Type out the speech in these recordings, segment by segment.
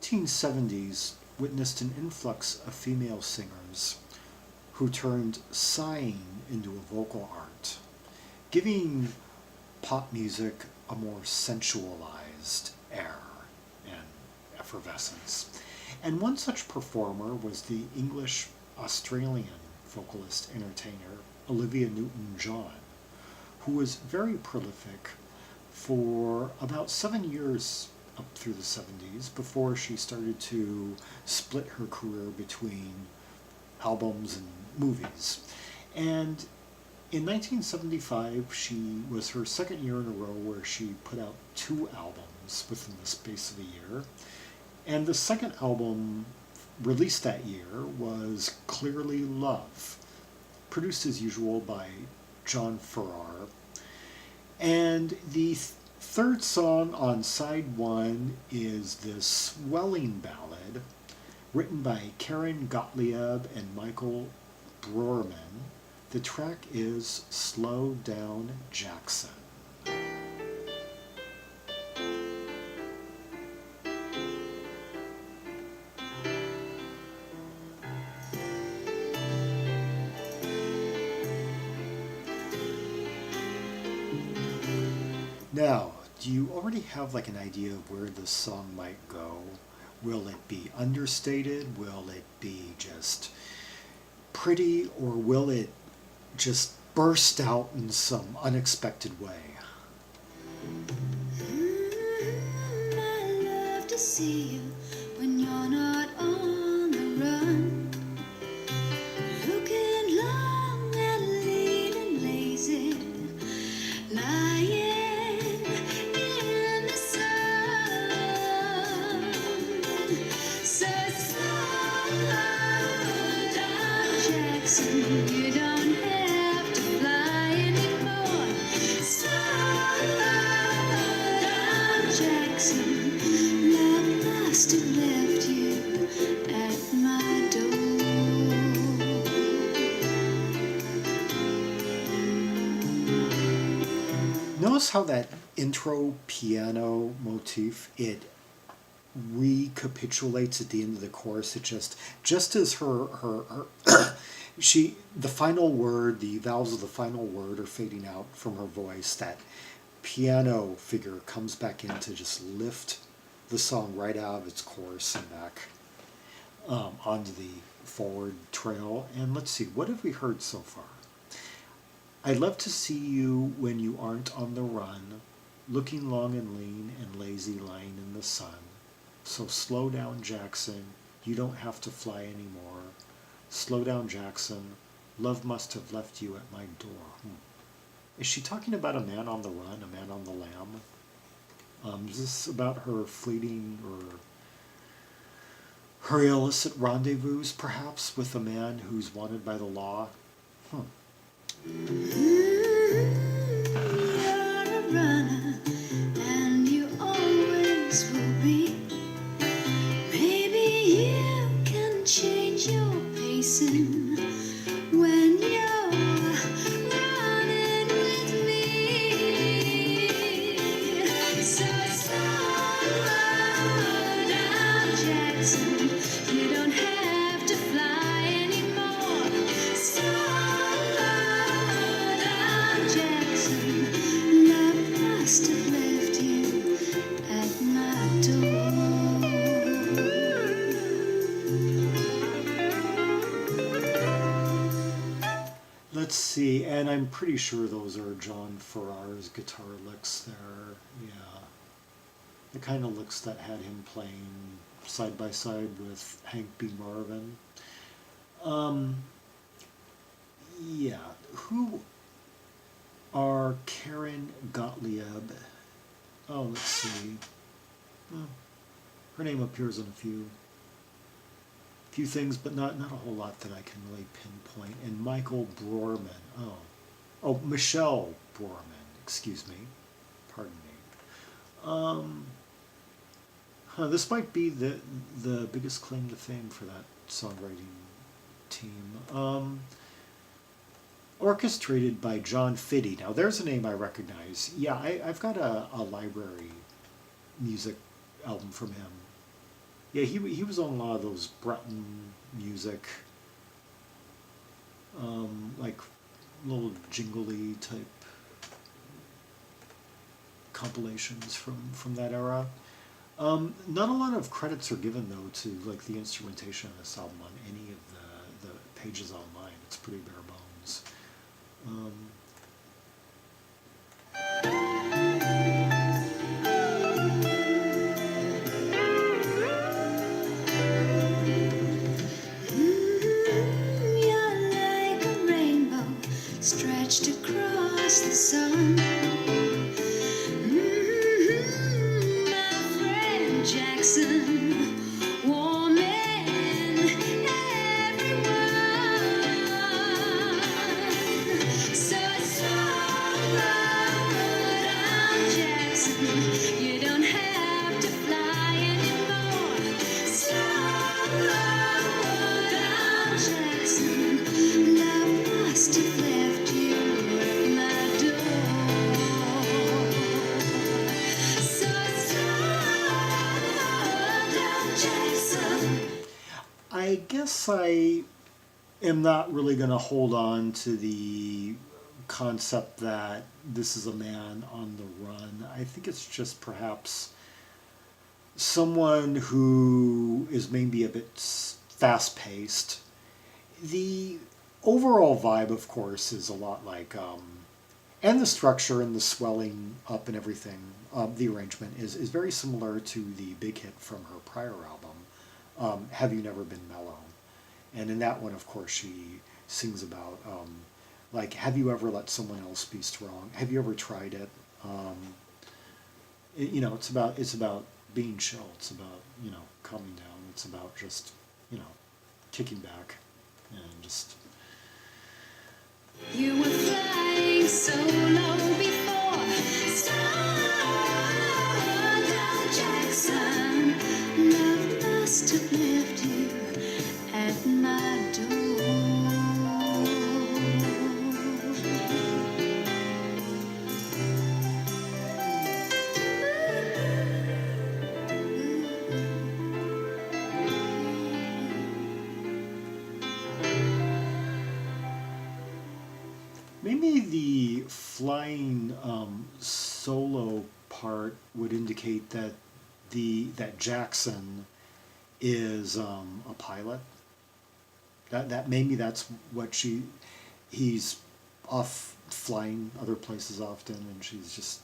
1970s witnessed an influx of female singers who turned sighing into a vocal art, giving pop music a more sensualized air and effervescence. And one such performer was the English-Australian vocalist entertainer Olivia Newton-John, who was very prolific for about 7 years up through the 70s before she started to split her career between albums and movies. And in 1975, she was her second year in a row where she put out 2 albums within the space of a year. And the second album released that year was Clearly Love, produced as usual by John Farrar. And the third song on side 1 is this swelling ballad written by Karen Gottlieb and Michael Broerman. The track is Slow Down Jackson. Now, do you already have like an idea of where this song might go? Will it be understated? Will it be just pretty? Or will it just burst out in some unexpected way? I love to see you when you're not on the run, looking long and lean and lazy, lying in the sun. So slow down, Jackson, you don't have to fly anymore. Slow down, Jackson, love must have left you at my door. Notice how that intro piano motif, it recapitulates at the end of the chorus. It just as her the final word, the vowels of the final word are fading out from her voice, that piano figure comes back in to just lift the song right out of its course and back onto the forward trail. And let's see, what have we heard so far? I'd love to see you when you aren't on the run, looking long and lean and lazy, lying in the sun. So slow down, Jackson, you don't have to fly anymore. Slow down, Jackson, love must have left you at my door. Is she talking about a man on the run, a man on the lam? Is this about her fleeting or her illicit rendezvous, perhaps, with a man who's wanted by the law? You're a runner, and you always will be. Maybe you can change your pacing when you're running with me. So slow down, Jackson, you don't have to fly anymore. Slow down, Jackson, love must have left you at my door. Let's see, and I'm pretty sure those are John Farrar's guitar licks there. Yeah, the kind of licks that had him playing side by side with Hank B. Marvin. Yeah, who are Karen Gottlieb? Oh, let's see. Her name appears in a few things, but not a whole lot that I can really pinpoint. And Michael Broerman. Oh, Michelle Broerman. Excuse me. Pardon me. This might be the biggest claim to fame for that songwriting team. Orchestrated by John Fitty. Now, there's a name I recognize. Yeah, I've got a library music album from him. Yeah, he was on a lot of those Breton music, like little jingly type compilations from that era. Not a lot of credits are given though to like the instrumentation of this album on any of the pages online. It's pretty bare bones. You're like a rainbow stretched across the sun. My friend Jackson, warming everyone. So slow down, Jackson. You don't have to fly anymore. Slow down, Jackson. Love must have left you at my door. So slow down, Jackson. I guess I am not really going to hold on to the concept that this is a man on the run. I think it's just perhaps someone who is maybe a bit fast paced. The overall vibe, of course, is a lot like, and the structure and the swelling up and everything, the arrangement is very similar to the big hit from her prior album, Have You Never Been Mellow? And in that one, of course, she sings about, like, have you ever let someone else be strong? Have you ever tried it? You know, it's about being chill. It's about, you know, calming down. It's about just, you know, kicking back and just. You were flying so low before. Slow down, Jackson. Love must have left you at my door. Maybe the flying solo part would indicate that that Jackson is a pilot. That maybe that's what he's off flying other places often, and she's just.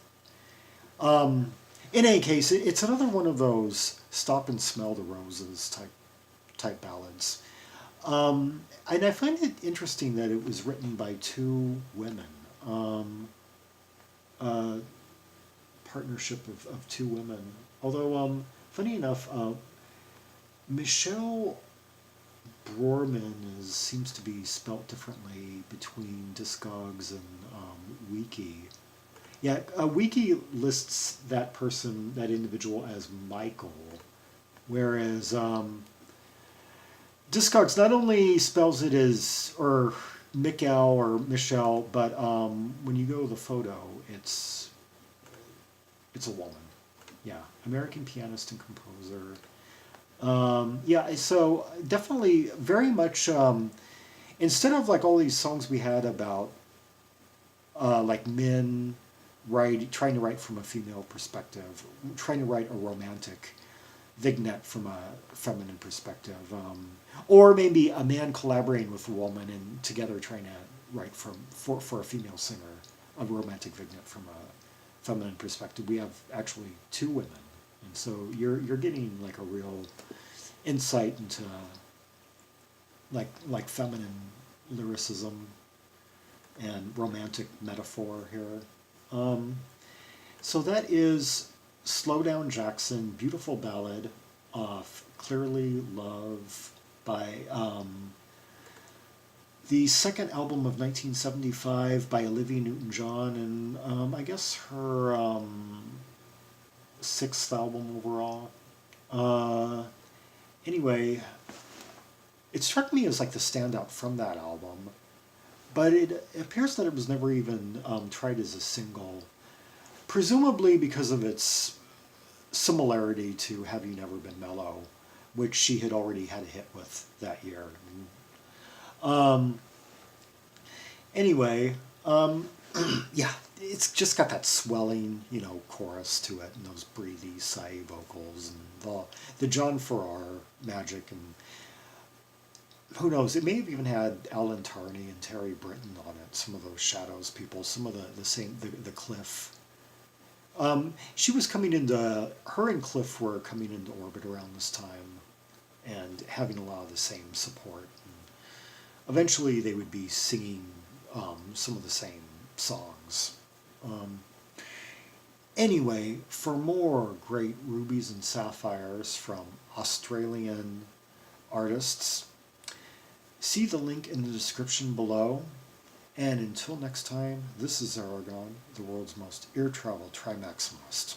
In any case, it's another one of those stop and smell the roses type ballads. And I find it interesting that it was written by two women. Partnership of two women. Although, funny enough, Michelle Brorman seems to be spelt differently between Discogs and Wiki. Yeah, Wiki lists that person, that individual, as Michael, whereas Discogs not only spells it as or Mikkel or Michelle, but when you go to the photo, it's a woman. Yeah, American pianist and composer. Yeah, so definitely very much. Instead of like all these songs we had about like men trying to write from a female perspective, trying to write a romantic vignette from a feminine perspective, or maybe a man collaborating with a woman and together trying to write for a female singer a romantic vignette from a feminine perspective. We have actually two women, and so you're getting like a real insight into like feminine lyricism and romantic metaphor here. So that is Slow Down Jackson, beautiful ballad off Clearly Love by the second album of 1975 by Olivia Newton-John, and I guess her sixth album overall. Anyway, it struck me as like the standout from that album, but it appears that it was never even tried as a single, presumably because of its similarity to Have You Never Been Mellow, which she had already had a hit with that year. Um, anyway, yeah, it's just got that swelling, chorus to it, and those breathy, sighy vocals, and the John Farrar magic, and who knows, it may have even had Alan Tarney and Terry Britton on it, some of those Shadows people, some of the Cliff. She was coming into, her and Cliff were coming into orbit around this time, and having a lot of the same support. And eventually they would be singing some of the same songs. Anyway, for more great rubies and sapphires from Australian artists, see the link in the description below. And until next time, this is Zaragon, the world's most ear travel trimaximalist.